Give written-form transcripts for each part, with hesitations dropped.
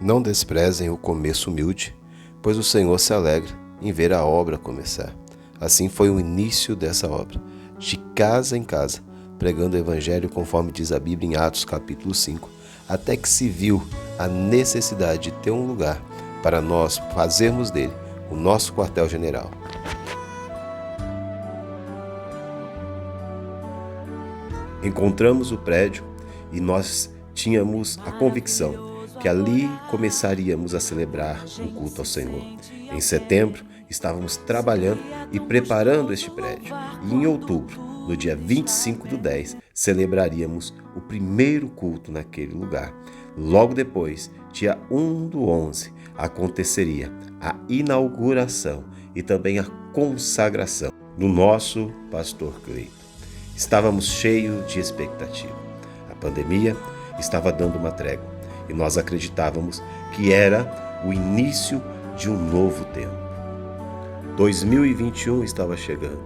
Não desprezem o começo humilde, pois o Senhor se alegra em ver a obra começar. Assim foi o início dessa obra, de casa em casa, pregando o Evangelho conforme diz a Bíblia em Atos capítulo 5, até que se viu a necessidade de ter um lugar para nós fazermos dele o nosso quartel-general. Encontramos o prédio e nós tínhamos a convicção que ali começaríamos a celebrar o culto ao Senhor. Em setembro, estávamos trabalhando e preparando este prédio. E em outubro, no dia 25/10, celebraríamos o primeiro culto naquele lugar. Logo depois, dia 1/11, aconteceria a inauguração e também a consagração do nosso pastor Cleito. Estávamos cheios de expectativa. A pandemia estava dando uma trégua e nós acreditávamos que era o início de um novo tempo. 2021 estava chegando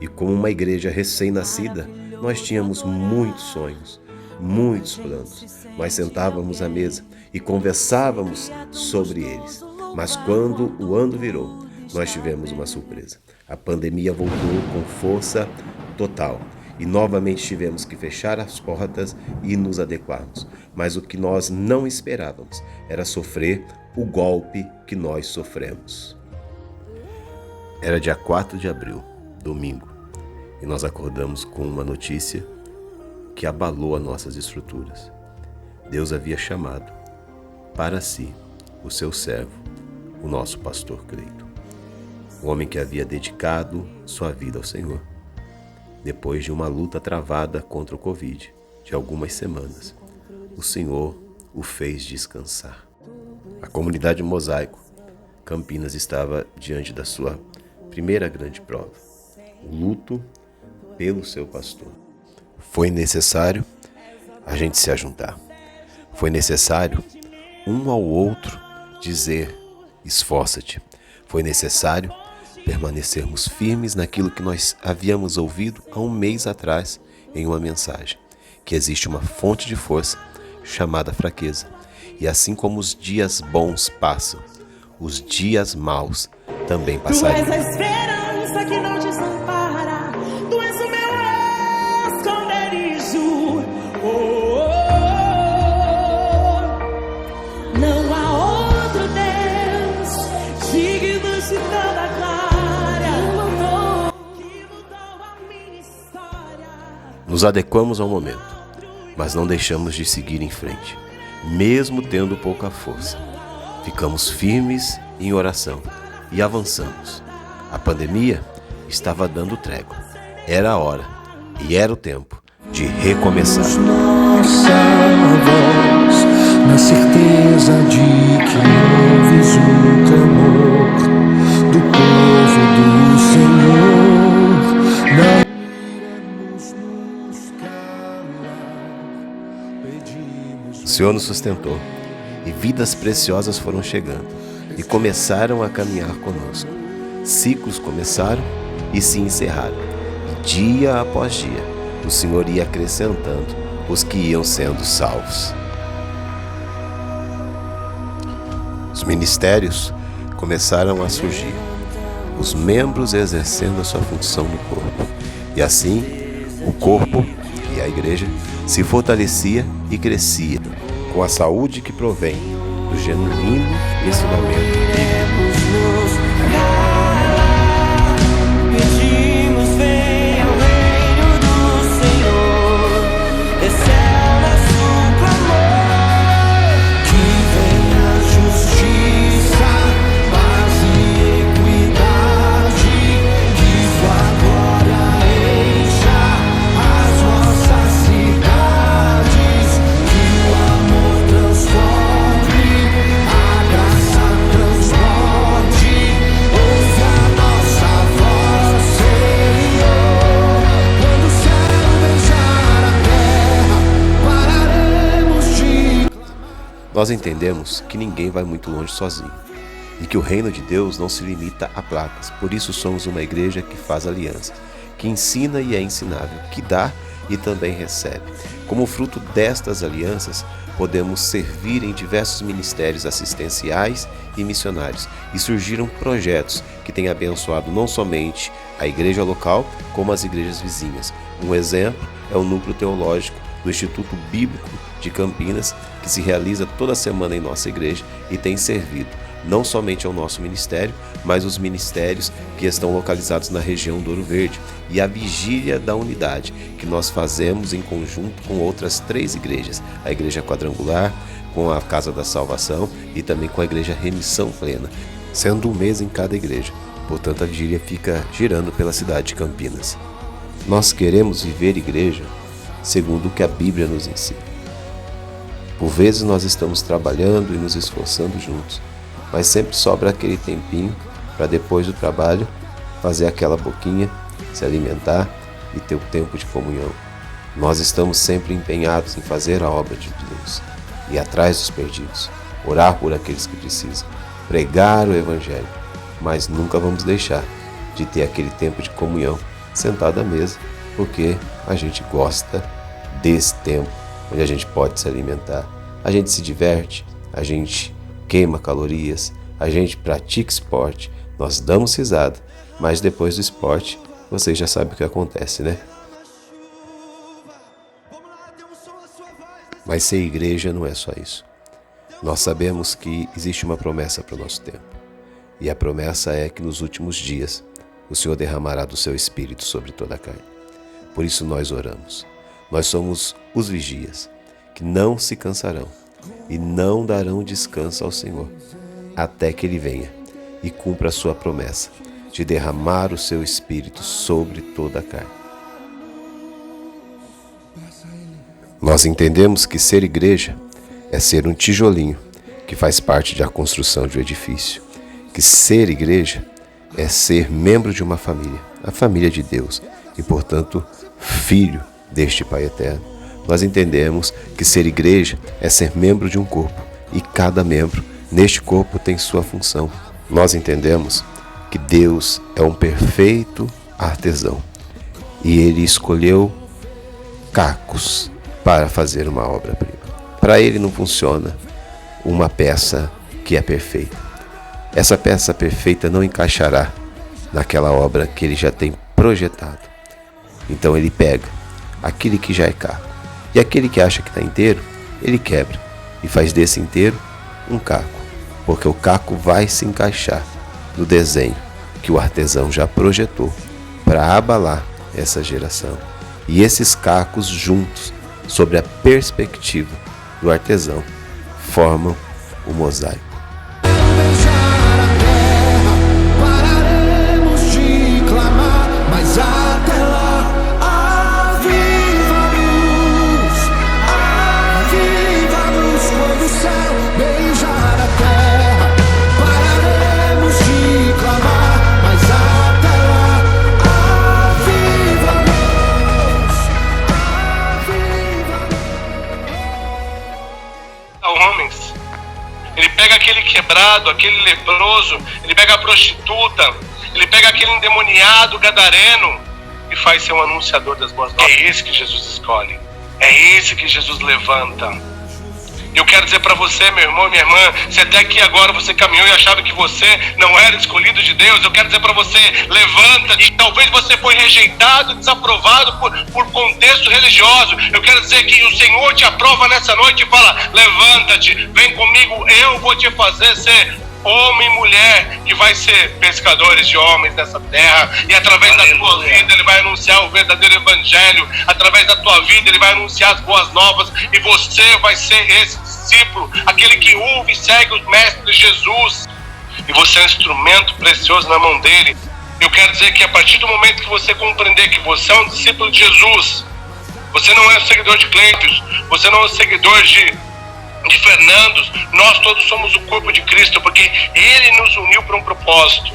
e, como uma igreja recém-nascida, nós tínhamos muitos sonhos, muitos planos. Nós sentávamos à mesa e conversávamos sobre eles. Mas quando o ano virou, nós tivemos uma surpresa. A pandemia voltou com força total. E novamente tivemos que fechar as portas e nos adequarmos. Mas o que nós não esperávamos era sofrer o golpe que nós sofremos. Era dia 4 de abril, domingo, e nós acordamos com uma notícia que abalou as nossas estruturas. Deus havia chamado para si o seu servo, o nosso pastor Cleito, o homem que havia dedicado sua vida ao Senhor. Depois de uma luta travada contra o Covid de algumas semanas, o Senhor o fez descansar. A comunidade Mosaico Campinas estava diante da sua primeira grande prova, o luto pelo seu pastor. Foi necessário a gente se ajuntar. Foi necessário um ao outro dizer: esforça-te. Foi necessário permanecermos firmes naquilo que nós havíamos ouvido há um mês atrás em uma mensagem, que existe uma fonte de força chamada fraqueza. E assim como os dias bons passam, os dias maus também passarão. Tu és a esperança que não desampara, tu és o meu esconderijo. Não há outro Deus digno de toda glória. Nos adequamos ao momento, mas não deixamos de seguir em frente, mesmo tendo pouca força. Ficamos firmes em oração e avançamos. A pandemia estava dando trégua. Era a hora e era o tempo de recomeçar. Nossa voz, na certeza de que ouves o clamor do povo do Senhor. Não O Senhor nos sustentou e vidas preciosas foram chegando e começaram a caminhar conosco. Ciclos começaram e se encerraram. E dia após dia, o Senhor ia acrescentando os que iam sendo salvos. Os ministérios começaram a surgir, os membros exercendo a sua função no corpo. E assim, o corpo e a igreja se fortalecia e crescia, com a saúde que provém do genuíno ensinamento bíblico. Pedimos, venha o reino do Senhor, esse é o nosso clamor. que venha justiça, paz e equidade, que sua glória encha as nossas cidades, que o amor transforme, a graça transporte. Ouve a nossa voz, Senhor. Quando o céu beijar a terra, pararemos de Nós entendemos que ninguém vai muito longe sozinho e que o reino de Deus não se limita a placas. Por isso somos uma igreja que faz aliança, que ensina e é ensinável, que dá e também recebe. Como fruto destas alianças, podemos servir em diversos ministérios assistenciais e missionários. E surgiram projetos que têm abençoado não somente a igreja local, como as igrejas vizinhas. Um exemplo é o Núcleo Teológico do Instituto Bíblico de Campinas, que se realiza toda semana em nossa igreja e tem servido não somente ao nosso ministério, mas os ministérios que estão localizados na região do Ouro Verde, e a Vigília da Unidade, que nós fazemos em conjunto com outras 3 igrejas, a Igreja Quadrangular, com a Casa da Salvação e também com a Igreja Remissão Plena, sendo um mês em cada igreja. Portanto, a vigília fica girando pela cidade de Campinas. Nós queremos viver igreja segundo o que a Bíblia nos ensina. Por vezes nós estamos trabalhando e nos esforçando juntos, mas sempre sobra aquele tempinho para depois do trabalho fazer aquela boquinha, se alimentar e ter o tempo de comunhão. Nós estamos sempre empenhados em fazer a obra de Deus, ir atrás dos perdidos, orar por aqueles que precisam, pregar o Evangelho, mas nunca vamos deixar de ter aquele tempo de comunhão sentado à mesa, porque a gente gosta desse tempo onde a gente pode se alimentar, a gente se diverte, a gente queima calorias, a gente pratica esporte, nós damos risada, mas depois do esporte, vocês já sabem o que acontece, né? Mas ser igreja não é só isso. Nós sabemos que existe uma promessa para o nosso tempo. E a promessa é que nos últimos dias o Senhor derramará do seu Espírito sobre toda a carne. Por isso nós oramos. Nós somos os vigias, que não se cansarão e não darão descanso ao Senhor, até que Ele venha e cumpra a sua promessa de derramar o seu Espírito sobre toda a carne. Nós entendemos que ser igreja é ser um tijolinho que faz parte da construção de um edifício, que ser igreja é ser membro de uma família, a família de Deus, e portanto filho deste Pai Eterno. Nós entendemos que ser igreja é ser membro de um corpo, e cada membro neste corpo tem sua função. Nós entendemos que Deus é um perfeito artesão, e Ele escolheu cacos para fazer uma obra-prima. Para Ele não funciona uma peça que é perfeita. Essa peça perfeita não encaixará naquela obra que Ele já tem projetado. Então Ele pega aquele que já é caco, e aquele que acha que está inteiro, Ele quebra e faz desse inteiro um caco, porque o caco vai se encaixar no desenho que o artesão já projetou para abalar essa geração. E esses cacos juntos, sobre a perspectiva do artesão, formam o mosaico. Beijar a terra, pararemos de clamar, mas até lá, aviva-nos quando o céu beijar a terra, pararemos de clamar, mas até lá, aviva-nos. Homens, ele pega aquele quebrado, aquele leproso, ele pega a prostituta, ele pega aquele endemoniado gadareno e faz ser um anunciador das boas novas. É esse que Jesus escolhe, é esse que Jesus levanta. Eu quero dizer para você, meu irmão e minha irmã, se até aqui agora você caminhou e achava que você não era escolhido de Deus, eu quero dizer para você, levanta-te. Talvez você foi rejeitado, desaprovado por contexto religioso. Eu quero dizer que o Senhor te aprova nessa noite e fala, levanta-te, vem comigo, eu vou te fazer ser homem e mulher que vai ser pescadores de homens nessa terra, e através da tua vida Ele vai anunciar o verdadeiro evangelho, através da tua vida Ele vai anunciar as boas novas, e você vai ser esse discípulo, aquele que ouve e segue o mestre Jesus, e você é um instrumento precioso na mão dele. Eu quero dizer que a partir do momento que você compreender que você é um discípulo de Jesus, você não é um seguidor de Cleiton, você não é um seguidor de Fernandos, nós todos somos o corpo de Cristo, porque Ele nos uniu para um propósito.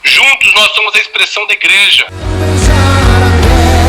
Juntos nós somos a expressão da igreja. Beijar a terra.